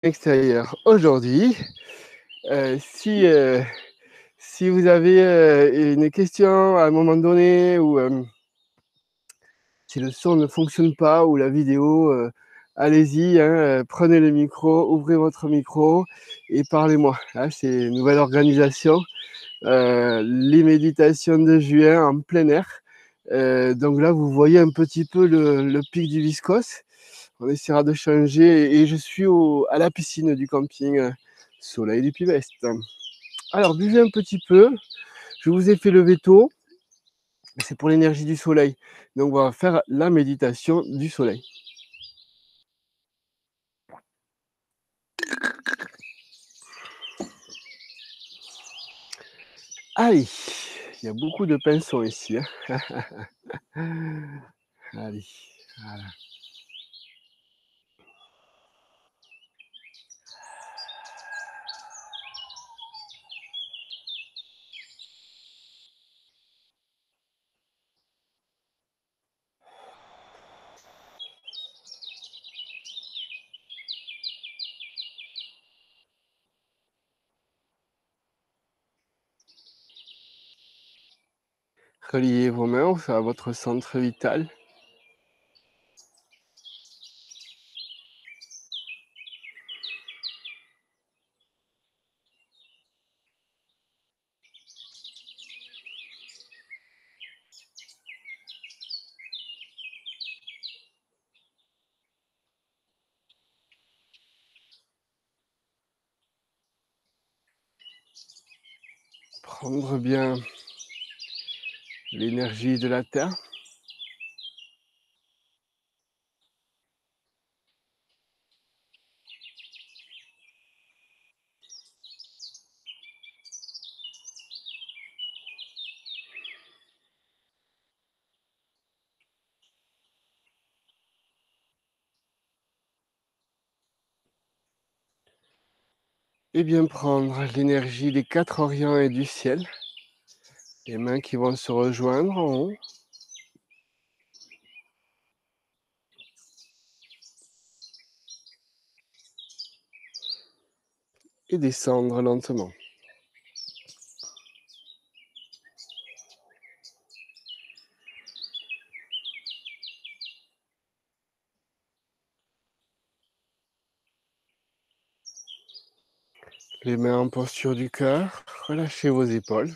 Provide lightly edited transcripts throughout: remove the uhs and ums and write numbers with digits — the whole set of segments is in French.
Extérieur aujourd'hui. Si vous avez, une question à un moment donné ou, si le son ne fonctionne pas ou la vidéo, allez-y, hein, prenez le micro, ouvrez votre micro et parlez-moi. Là, c'est une nouvelle organisation, les méditations de juin en plein air. Donc là, vous voyez un petit peu le pic du Viscos. On essaiera de changer et je suis à la piscine du camping Soleil du Pivest. Alors, buvez un petit peu. Je vous ai fait lever tôt. C'est pour l'énergie du soleil. Donc, on va faire la méditation du soleil. Allez, il y a beaucoup de pinceaux ici, hein. Allez, voilà. Reliez vos mains à votre centre vital. Prendre bien l'énergie de la terre. Et bien prendre l'énergie des 4 orients et du ciel. Les mains qui vont se rejoindre en haut. Et descendre lentement. Les mains en posture du cœur, relâchez vos épaules.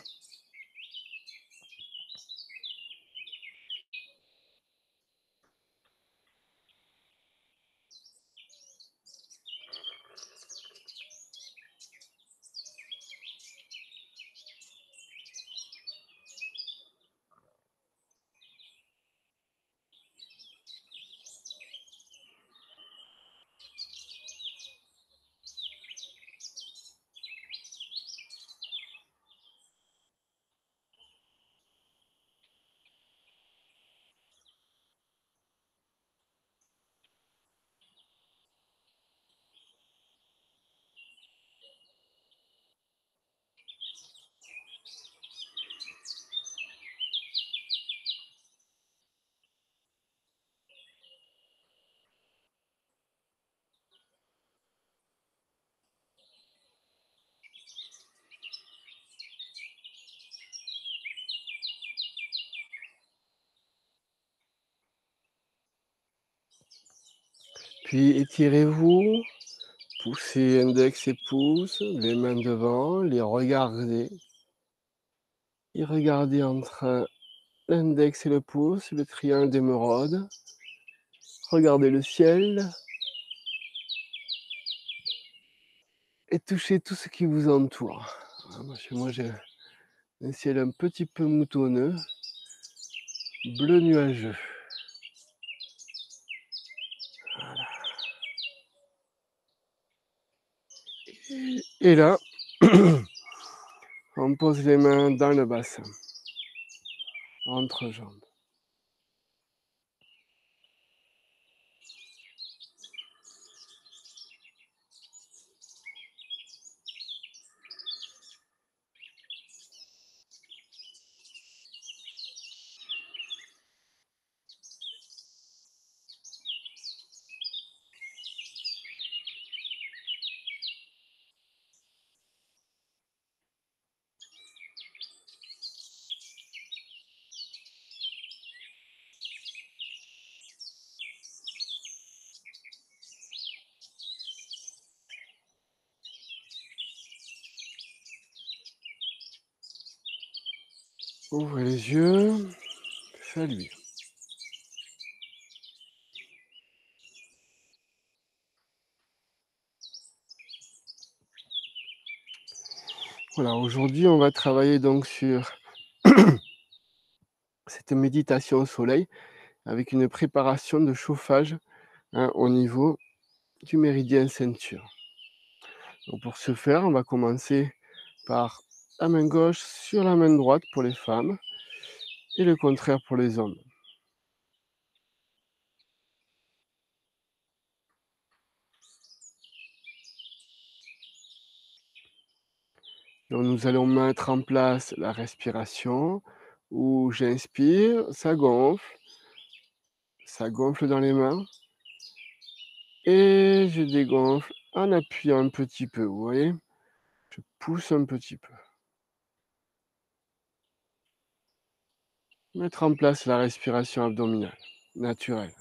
Puis étirez-vous, poussez index et pouce, les mains devant, les regardez. Et regardez entre l'index et le pouce, le triangle d'émeraude. Regardez le ciel. Et touchez tout ce qui vous entoure. Moi j'ai un ciel un petit peu moutonneux, bleu nuageux. Voilà. Et là, on pose les mains dans le bassin, entre jambes. Ouvrez les yeux. Salut. Voilà, aujourd'hui, on va travailler donc sur cette méditation au soleil avec une préparation de chauffage, hein, au niveau du méridien ceinture. Donc pour ce faire, on va commencer par la main gauche sur la main droite pour les femmes et le contraire pour les hommes. Donc nous allons mettre en place la respiration où j'inspire, ça gonfle dans les mains et je dégonfle en appuyant un petit peu, vous voyez? Je pousse un petit peu. Mettre en place la respiration abdominale, naturelle.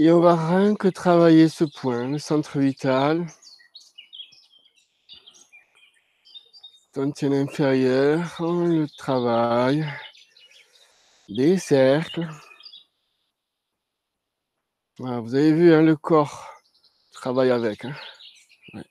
Et on va rien que travailler ce point, le centre vital, tantien inférieur, on le travaille, des cercles. Voilà, vous avez vu, hein, le corps travaille avec, hein. Ouais.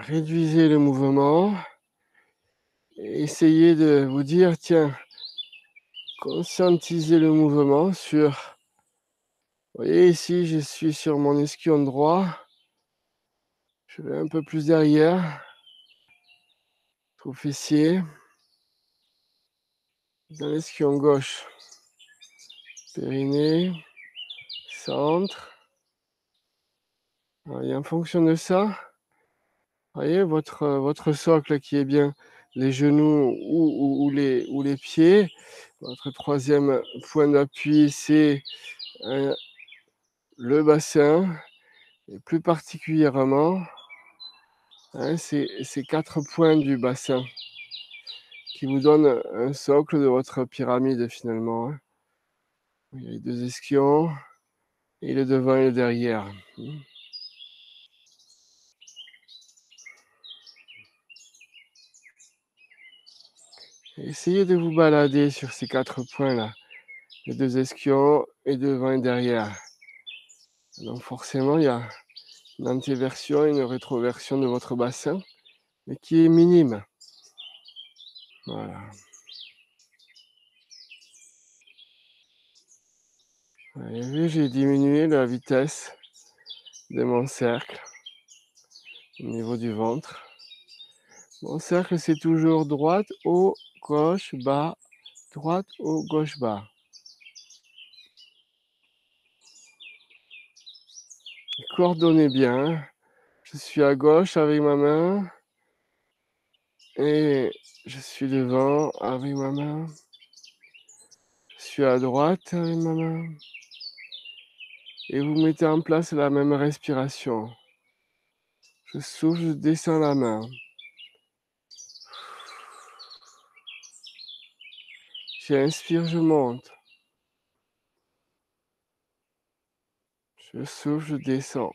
Réduisez le mouvement. Essayez de vous dire, tiens, conscientisez le mouvement sur, vous voyez ici, je suis sur mon ischion droit, je vais un peu plus derrière, au fessier, dans l'esquion gauche, périnée, centre. Et en fonction de ça, voyez votre socle qui est bien les genoux ou les pieds. Votre troisième point d'appui, c'est le bassin, et plus particulièrement, hein, ces 4 points du bassin qui vous donnent un socle de votre pyramide finalement, hein. Il y a les 2 ischions et le devant et le derrière. Essayez de vous balader sur ces 4 points-là, les 2 ischions et devant et derrière. Donc forcément, il y a une antéversion et une rétroversion de votre bassin, mais qui est minime. Voilà. Vous avez vu, j'ai diminué la vitesse de mon cercle au niveau du ventre. Mon cercle, c'est toujours droite, haut, gauche, bas, droite, haut, gauche, bas. Coordonnez bien. Je suis à gauche avec ma main et je suis devant avec ma main. Je suis à droite avec ma main. Et vous mettez en place la même respiration. Je souffle, je descends la main. J'inspire, je monte. Je souffle, je descends.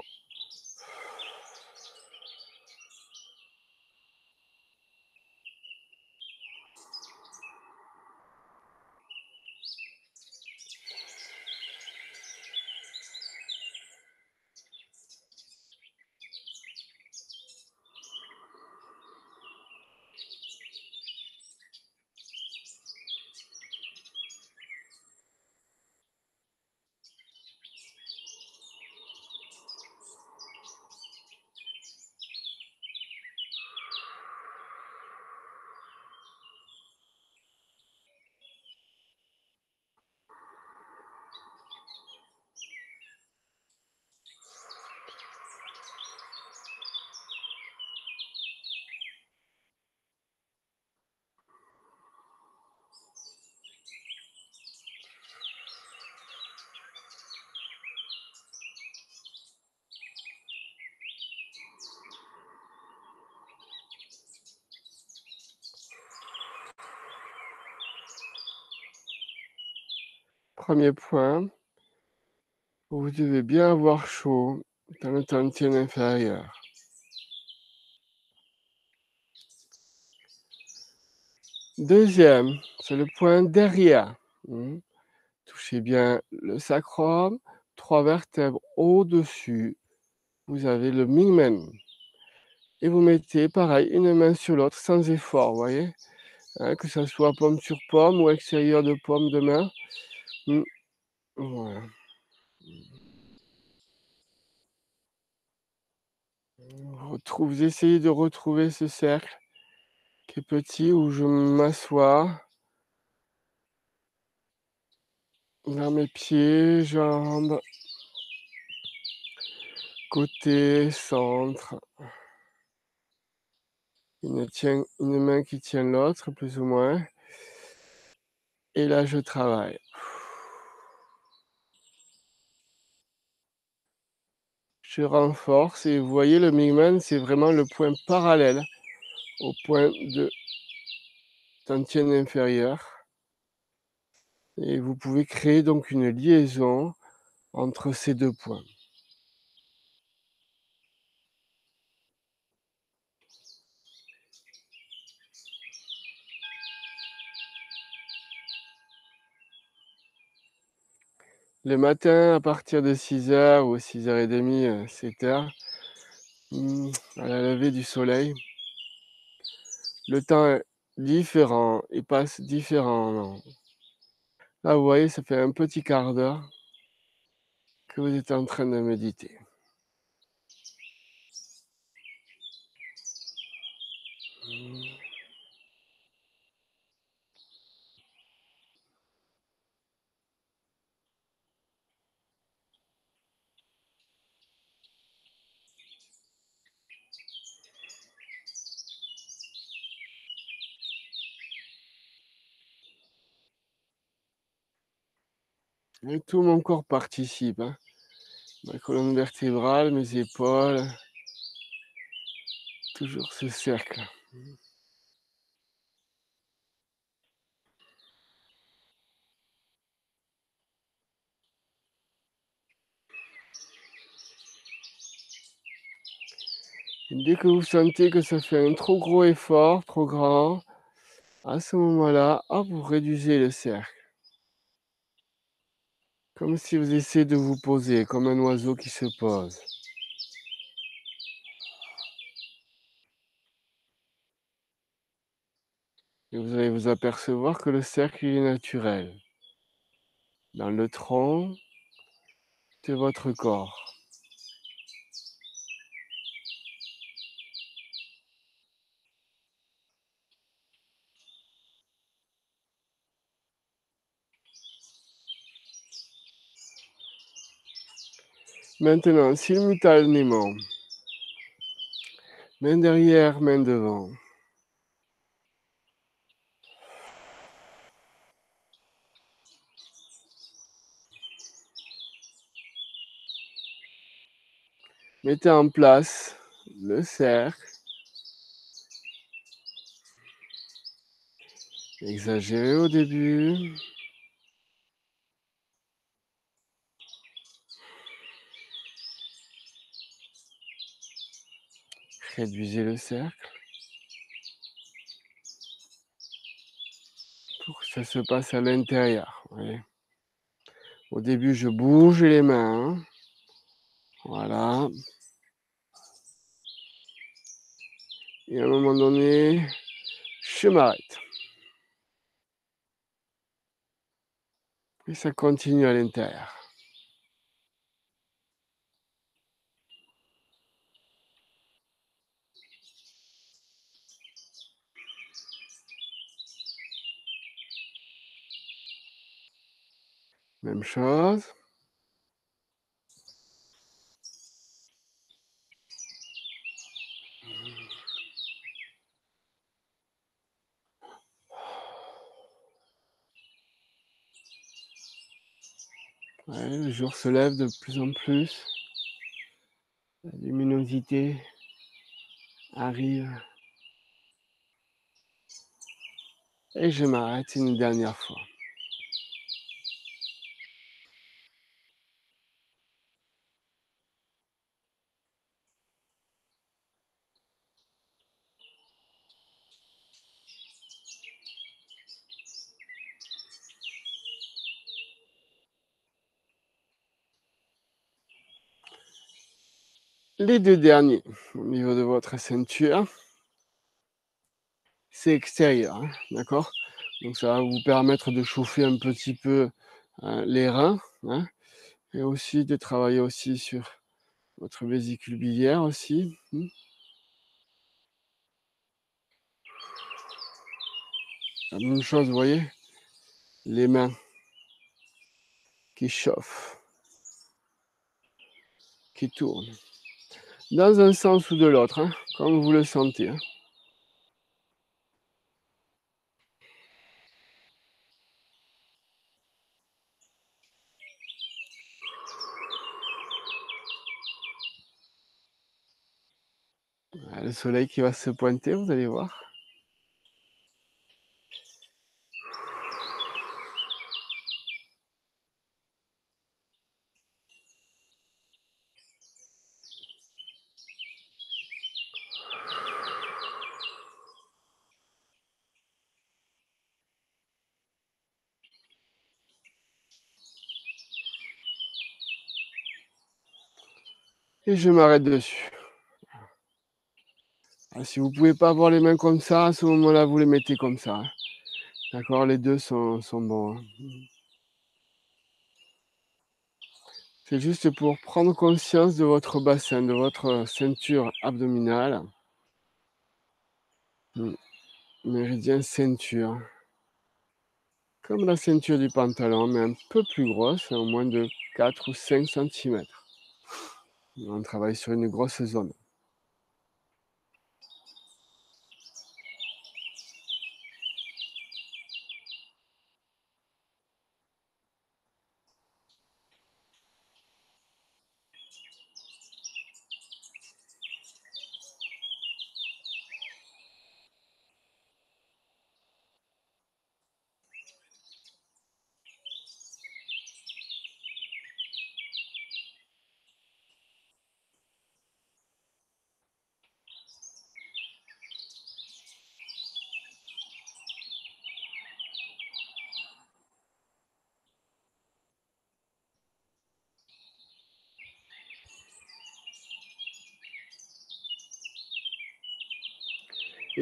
Premier point, vous devez bien avoir chaud dans le tantien inférieur. Deuxième, c'est le point derrière. Touchez bien le sacrum, 3 vertèbres au-dessus. Vous avez le Mingmen. Et vous mettez pareil, une main sur l'autre sans effort, vous voyez, hein, que ce soit paume sur paume ou extérieur de paume de main. Voilà. Vous essayez de retrouver ce cercle qui est petit où je m'assois dans mes pieds, jambes, côté, centre. Une main qui tient l'autre, plus ou moins. Et là, je travaille. Je renforce et vous voyez, le Mingmen, c'est vraiment le point parallèle au point de tantien inférieur. Et vous pouvez créer donc une liaison entre ces 2 points. Le matin, à partir de 6h ou 6h30, 7h, à la levée du soleil, le temps est différent, il passe différemment. Là, vous voyez, ça fait un petit quart d'heure que vous êtes en train de méditer. Et tout mon corps participe, hein. Ma colonne vertébrale, mes épaules, toujours ce cercle. Dès que vous sentez que ça fait un trop gros effort, trop grand, à ce moment-là, hop, vous réduisez le cercle. Comme si vous essayez de vous poser, comme un oiseau qui se pose. Et vous allez vous apercevoir que le cercle il est naturel, dans le tronc de votre corps. Maintenant, simultanément, main derrière, main devant. Mettez en place le cercle. Exagérez au début. Réduisez le cercle pour que ça se passe à l'intérieur. Au début, je bouge les mains. Voilà. Et à un moment donné, je m'arrête. Et ça continue à l'intérieur. Même chose. Ouais, le jour se lève de plus en plus. La luminosité arrive. Et je m'arrête une dernière fois. Les deux derniers, au niveau de votre ceinture, c'est extérieur, hein, d'accord? Donc ça va vous permettre de chauffer un petit peu les reins, hein, et aussi de travailler aussi sur votre vésicule biliaire aussi. La même chose, vous voyez, les mains qui chauffent, qui tournent, dans un sens ou de l'autre, hein, comme vous le sentez. Hein. Le soleil qui va se pointer, vous allez voir. Et je m'arrête dessus. Ah, si vous ne pouvez pas avoir les mains comme ça, à ce moment-là, vous les mettez comme ça. Hein. D'accord, les deux sont bons. Hein. C'est juste pour prendre conscience de votre bassin, de votre ceinture abdominale. Méridien ceinture. Comme la ceinture du pantalon, mais un peu plus grosse, au moins de 4 ou 5 centimètres. On travaille sur une grosse zone.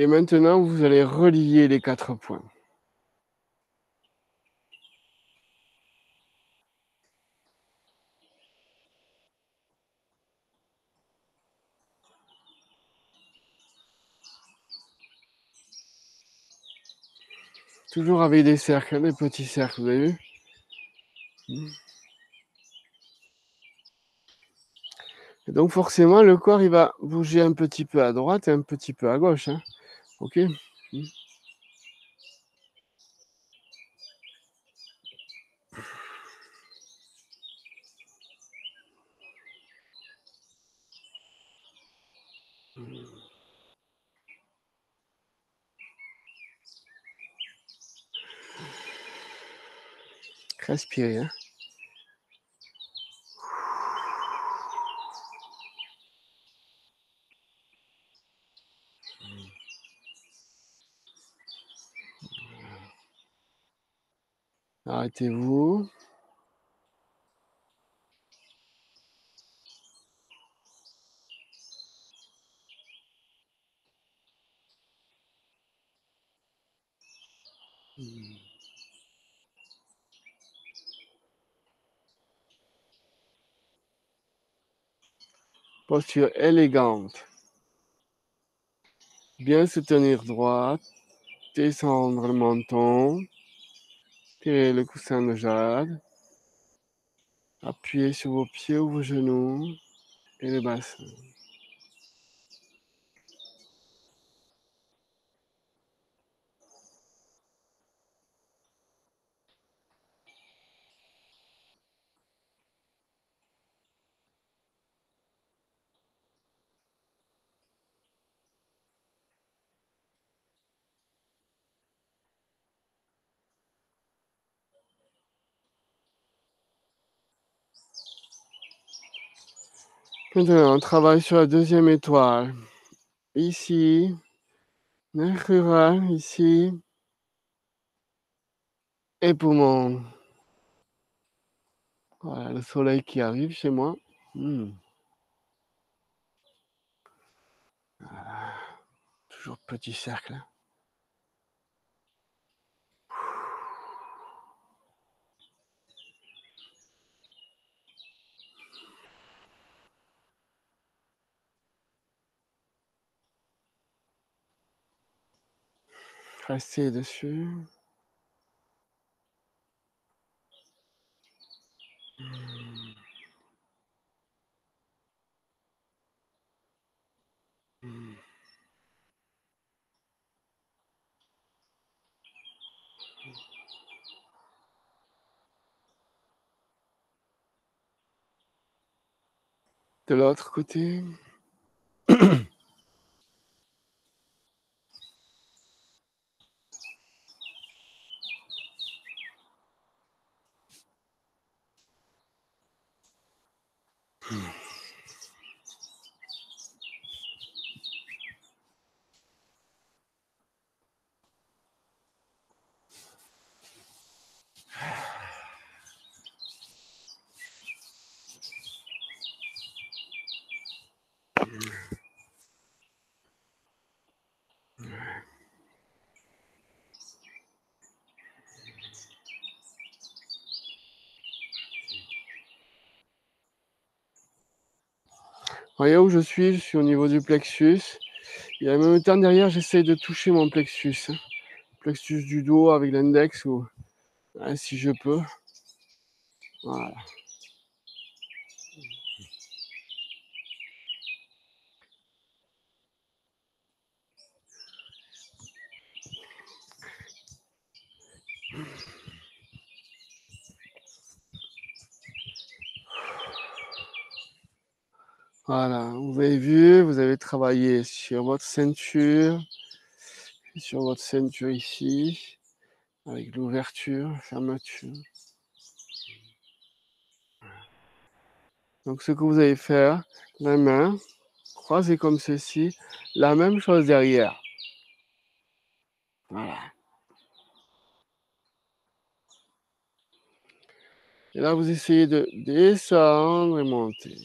Et maintenant, vous allez relier les 4 points. Toujours avec des cercles, hein, des petits cercles, vous avez vu? Et donc forcément, le corps, il va bouger un petit peu à droite et un petit peu à gauche, hein. OK? Respirez, hein. Arrêtez-vous. Posture élégante. Bien se tenir droit. Descendre le menton. Tirer le coussin de jade. Appuyez sur vos pieds ou vos genoux. Et le bassin. Maintenant, on travaille sur la deuxième étoile. Ici. Nerf rural, ici. Et poumon. Voilà, le soleil qui arrive chez moi. Voilà. Toujours petit cercle. Restez dessus. De l'autre côté. Voyez où je suis? Je suis au niveau du plexus. Et en même temps, derrière, j'essaie de toucher mon plexus. Plexus du dos avec l'index, ou si je peux. Voilà. Voilà, vous avez vu, vous avez travaillé sur votre ceinture ici, avec l'ouverture, fermeture. Donc ce que vous allez faire, la main croisée comme ceci, la même chose derrière. Voilà. Et là, vous essayez de descendre et monter.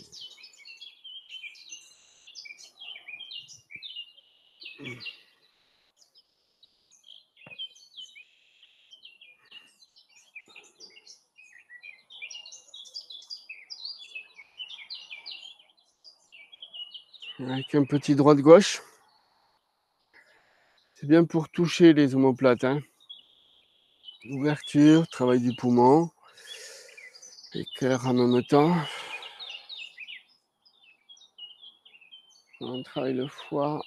avec un petit droite-gauche. C'est bien pour toucher les omoplates, hein. Ouverture, travail du poumon, et cœur en même temps. On travaille le foie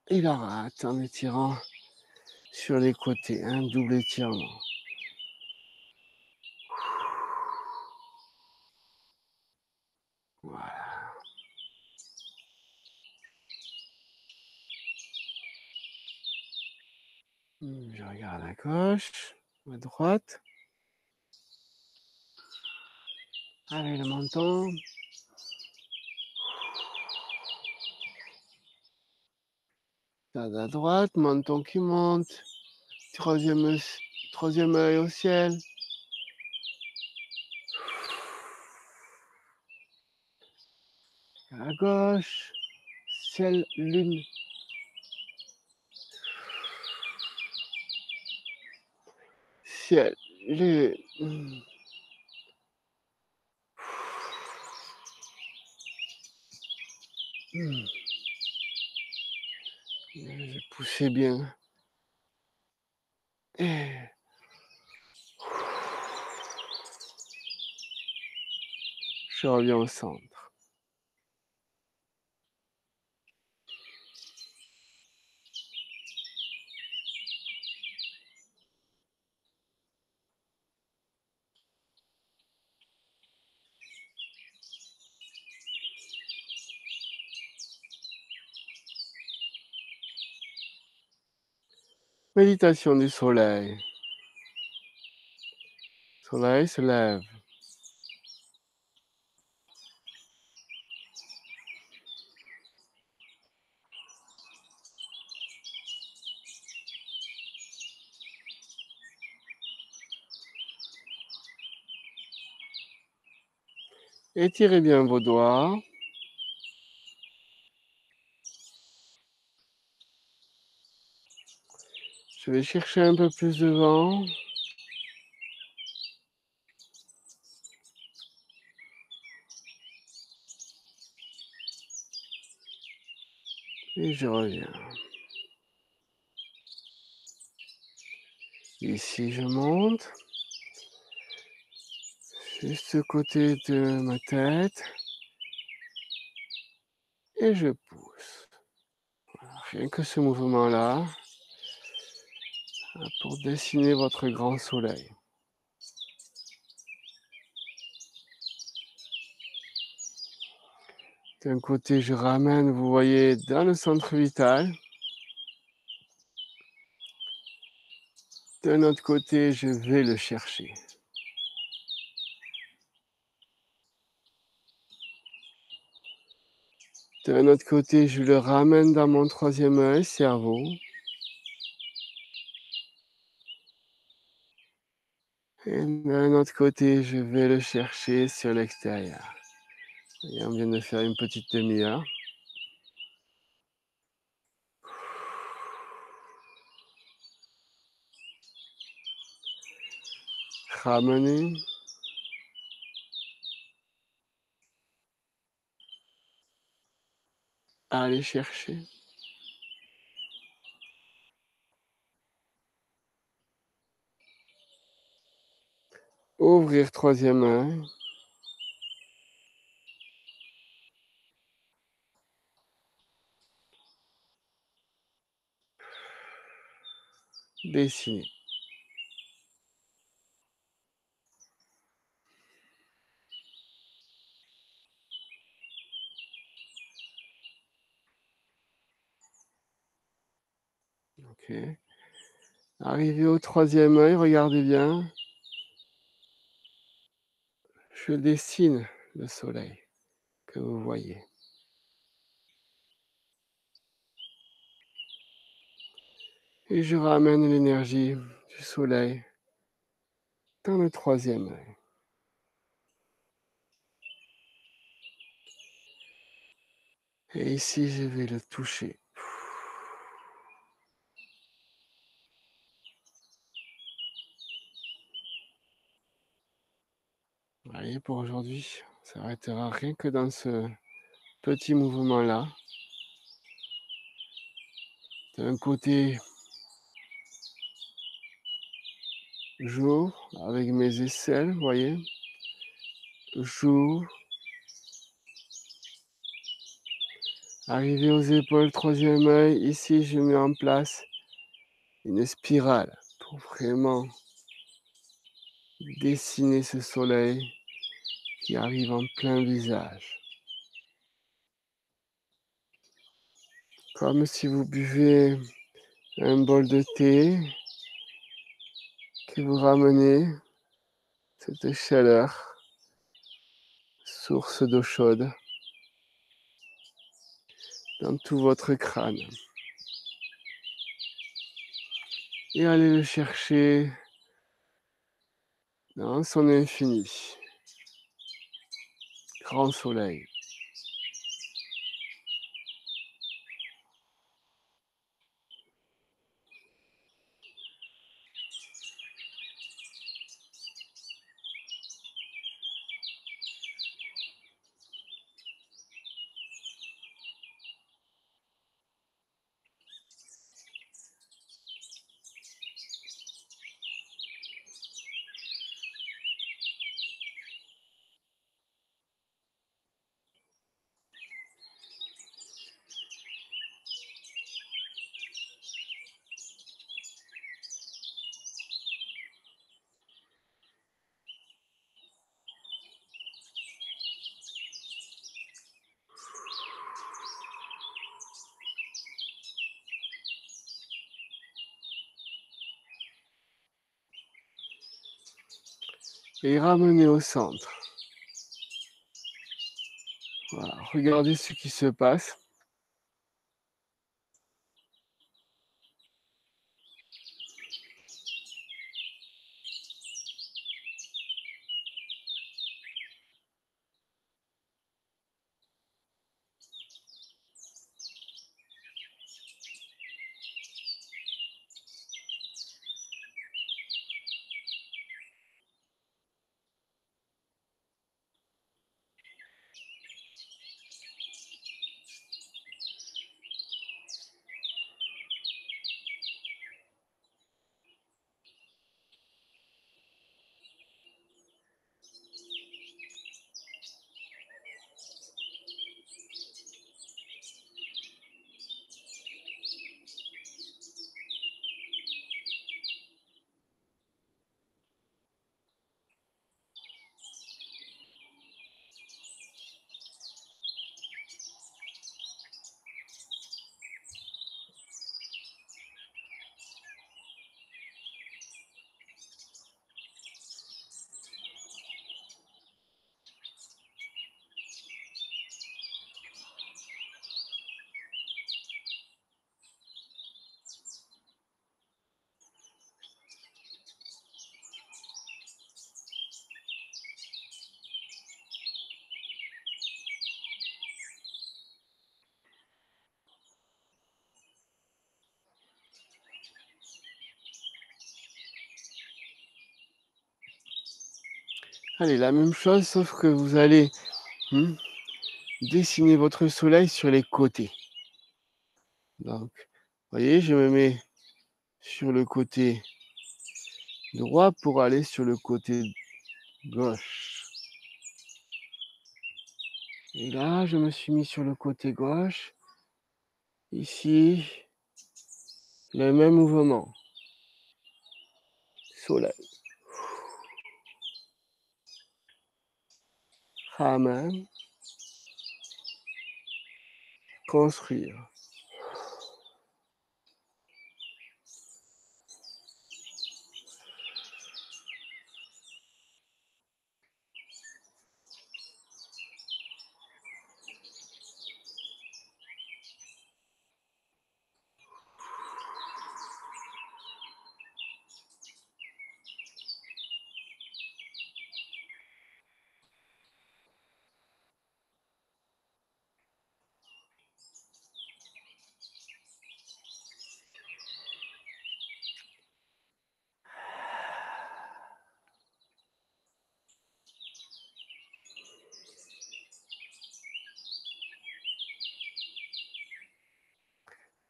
et la rate en étirant sur les côtés, un double étirement. Voilà. Je regarde à gauche, à droite. Allez, le menton. Regarde à droite, menton qui monte. Troisième œil au ciel. À gauche, ciel, lune. Ciel, lune. J'ai poussé bien. Et je reviens au centre. Méditation du soleil. Soleil se lève. Étirez bien vos doigts. Je vais chercher un peu plus de vent. Et je reviens. Ici, je monte. Juste à côté de ma tête. Et je pousse. Rien que ce mouvement-là pour dessiner votre grand soleil. D'un côté, je ramène, vous voyez, dans le centre vital. D'un autre côté, je vais le chercher. D'un autre côté, je le ramène dans mon troisième œil, cerveau. Et d'un autre côté, je vais le chercher sur l'extérieur. Et on vient de faire une petite demi-heure. Ramener. Aller chercher. Ouvrir troisième œil. Dessiner. Ok. Arrivé au troisième œil, regardez bien. Je dessine le soleil que vous voyez. Et je ramène l'énergie du soleil dans le troisième œil. Et ici, je vais le toucher. Vous voyez, pour aujourd'hui, ça s'arrêtera rien que dans ce petit mouvement-là. D'un côté, j'ouvre avec mes aisselles, vous voyez. J'ouvre. Arrivé aux épaules, troisième œil. Ici, je mets en place une spirale pour vraiment dessiner ce soleil qui arrive en plein visage. Comme si vous buvez un bol de thé, que vous ramenez cette chaleur, source d'eau chaude, dans tout votre crâne. Et allez le chercher dans son infini. Grand soleil. Et ramenez au centre. Voilà, regardez ce qui se passe. Allez, la même chose, sauf que vous allez dessiner votre soleil sur les côtés. Donc, vous voyez, je me mets sur le côté droit pour aller sur le côté gauche. Et là, je me suis mis sur le côté gauche. Ici, le même mouvement. Soleil. Ramène. Construire.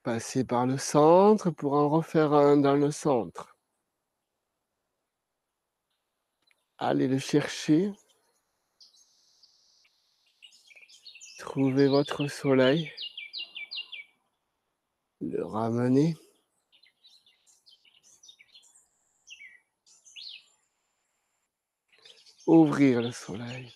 Passez par le centre pour en refaire un dans le centre. Allez le chercher. Trouvez votre soleil. Le ramener. Ouvrir le soleil.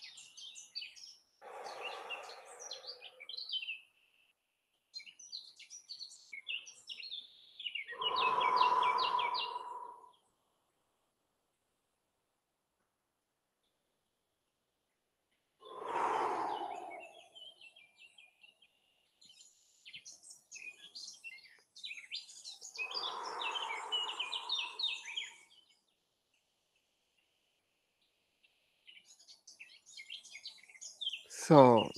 Centre.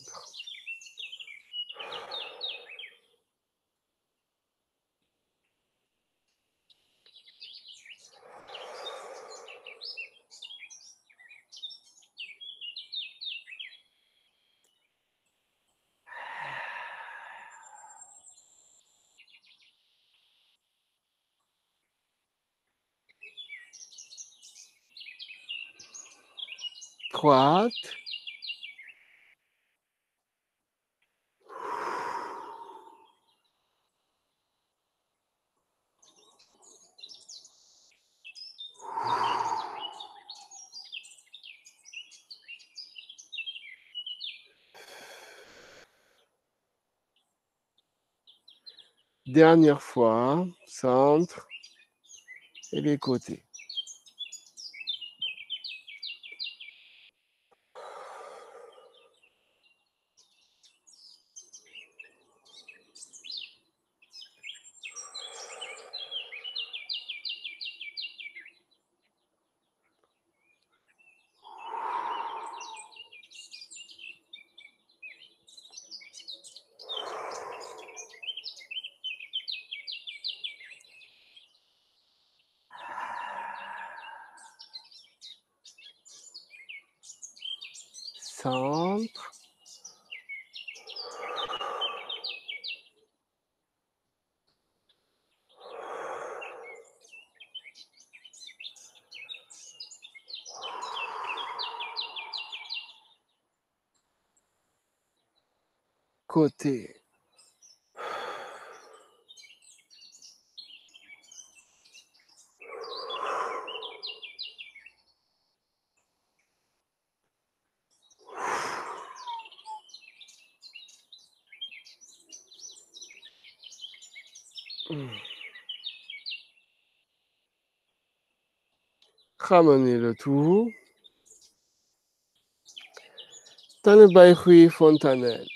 Droite. Dernière fois, centre et les côtés. Centre. Côté. Ramenez le tout dans le baïhui fontanelle.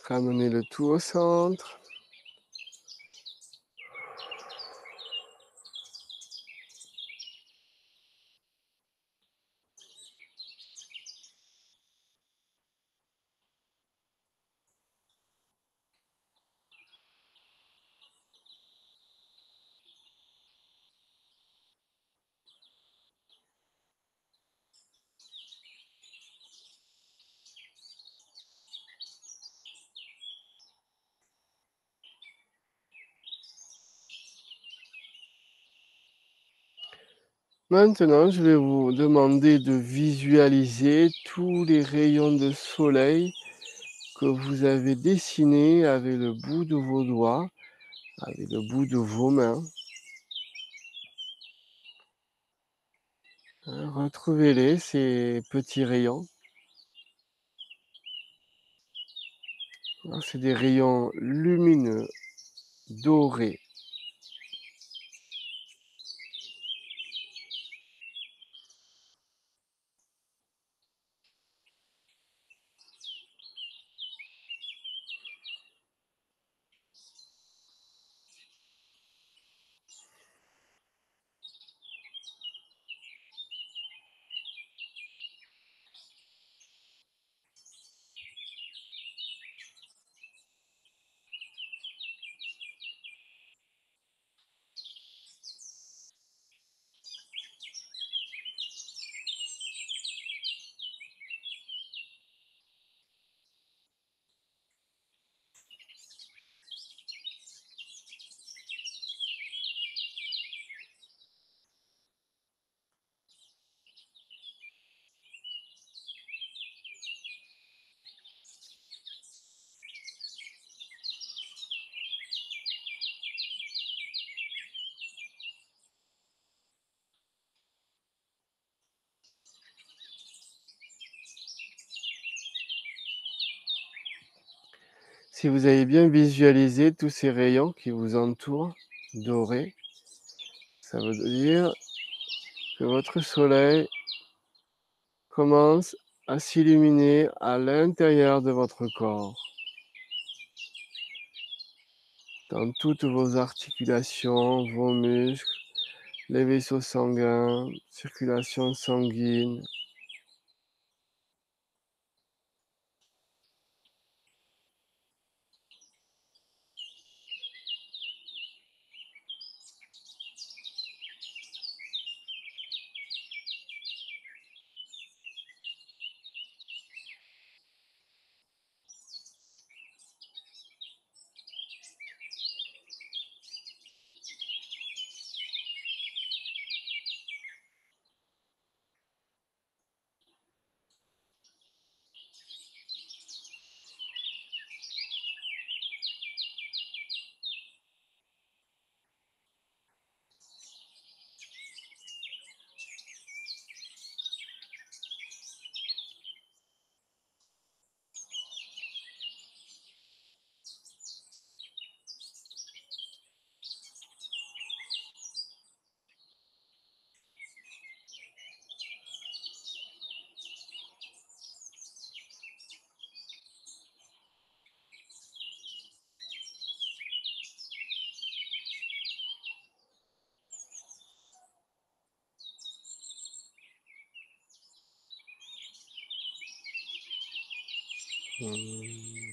Ramenez le tout au centre. Maintenant, je vais vous demander de visualiser tous les rayons de soleil que vous avez dessiné avec le bout de vos doigts, avec le bout de vos mains. Retrouvez-les, ces petits rayons. C'est des rayons lumineux, dorés. Si vous avez bien visualisé tous ces rayons qui vous entourent, dorés, ça veut dire que votre soleil commence à s'illuminer à l'intérieur de votre corps, dans toutes vos articulations, vos muscles, les vaisseaux sanguins, circulation sanguine. Soleil,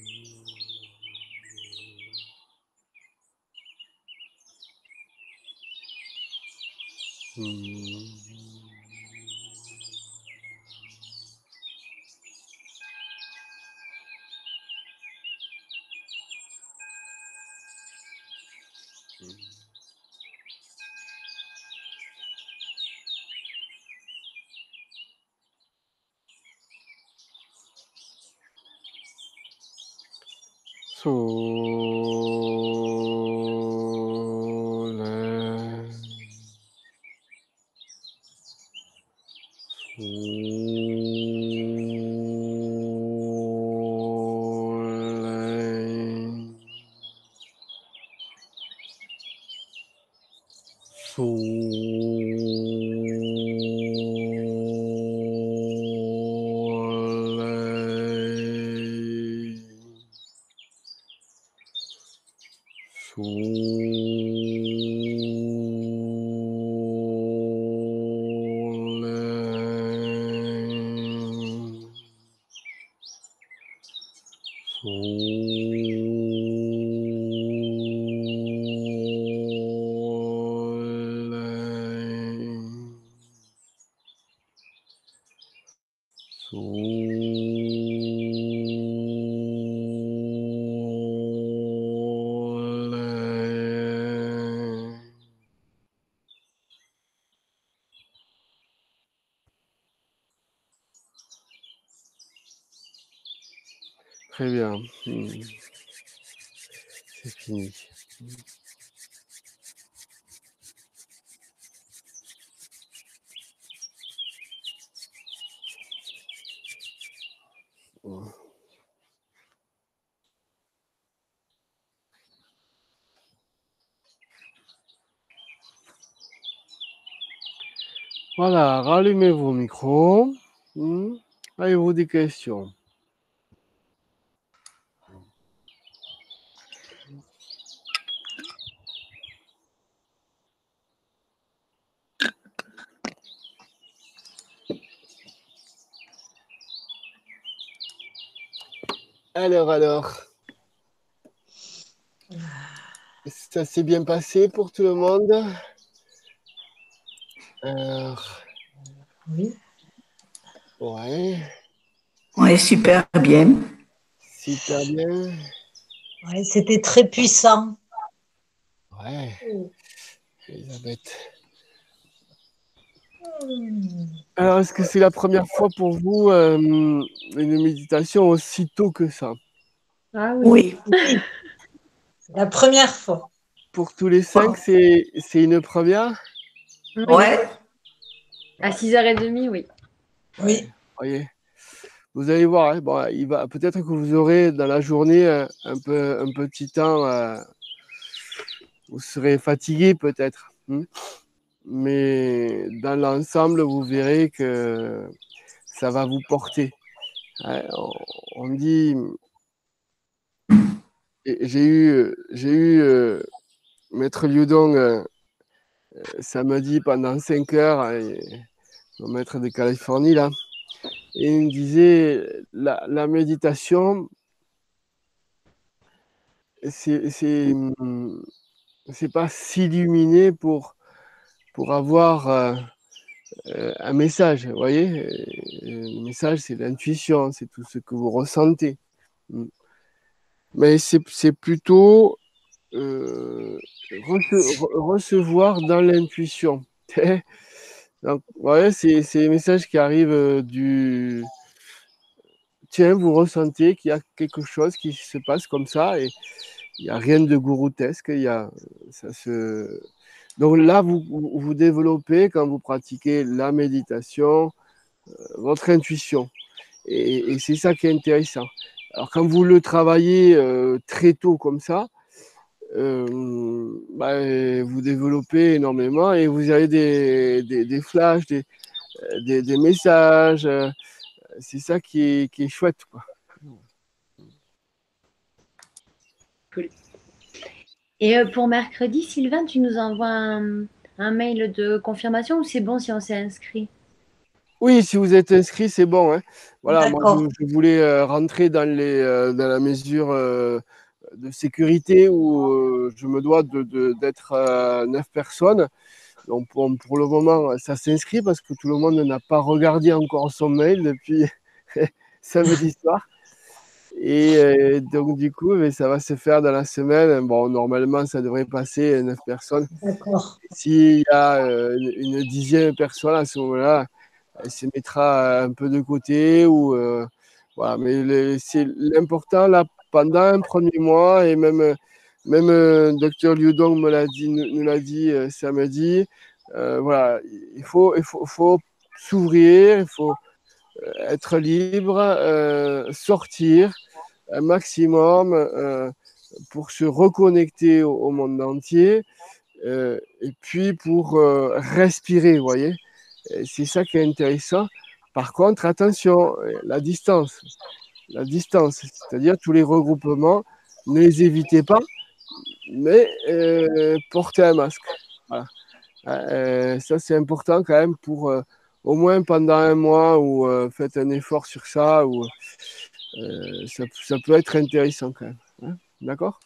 soleil, soleil, soleil, soleil, Très bien. C'est fini. Voilà, rallumez vos micros. Avez-vous des questions? Alors, ça s'est bien passé pour tout le monde? Oui. Ouais. Ouais, super bien. Super bien. Ouais, c'était très puissant. Ouais. Elisabeth. Alors, est-ce que c'est la première fois pour vous une méditation aussi tôt que ça? Ah Oui. Oui. C'est la première fois. Pour tous les 5, c'est une première? Oui. Ouais. À 6h30, oui. Oui. Voyez. Vous allez voir, hein, bon, peut-être que vous aurez dans la journée un petit temps, vous serez fatigué peut-être, mais dans l'ensemble, vous verrez que ça va vous porter. Ouais, on dit, j'ai eu Maître Liudong samedi pendant 5 heures, mon maître de Californie là, et il me disait la méditation, c'est pas s'illuminer pour avoir un message, vous voyez. Le message, c'est l'intuition, c'est tout ce que vous ressentez. Mais c'est plutôt recevoir dans l'intuition. Donc, ouais, c'est les messages qui arrivent du... Tiens, vous ressentez qu'il y a quelque chose qui se passe comme ça, et il n'y a rien de gouroutesque. Donc là, vous développez, quand vous pratiquez la méditation, votre intuition. Et c'est ça qui est intéressant. Alors, quand vous le travaillez très tôt comme ça, vous développez énormément et vous avez des flashs, des messages. C'est ça qui est chouette, quoi. Cool. Et pour mercredi, Sylvain, tu nous envoies un mail de confirmation ou c'est bon si on s'est inscrit? Oui, si vous êtes inscrit, c'est bon, hein. Voilà, moi D'accord. je voulais rentrer dans la mesure de sécurité où je me dois d'être 9 personnes. Donc pour le moment, ça s'inscrit parce que tout le monde n'a pas regardé encore son mail depuis samedi soir. Et donc du coup, ça va se faire dans la semaine. Bon, normalement, ça devrait passer 9 personnes. D'accord. S'il y a une 10e personne à ce moment-là, elle se mettra un peu de côté. Voilà. Mais c'est l'important là, pendant un premier mois, et même Dr Liudong nous l'a dit samedi. Voilà, il faut s'ouvrir, il faut être libre, sortir un maximum pour se reconnecter au monde entier, et puis pour respirer, vous voyez. C'est ça qui est intéressant. Par contre, attention, la distance, c'est-à-dire tous les regroupements, ne les évitez pas, mais portez un masque. Voilà. Ça, c'est important quand même pour au moins pendant un mois, ou faites un effort sur ça, ou ça peut être intéressant quand même. Hein. D'accord?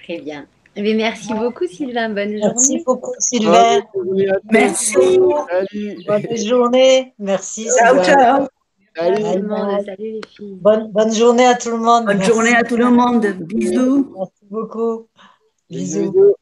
Très bien. Eh bien, merci beaucoup, Sylvain. Bonne Merci journée. beaucoup, Sylvain. Merci. Salut. Bonne journée. Merci, Ciao, Sylvain. ciao. Ciao tout Bye le monde. bye. Salut les filles. Bonne journée à tout le monde. Bonne Merci. journée à tout le monde. Bisous. Merci beaucoup. Bisous, Bisous. bisous.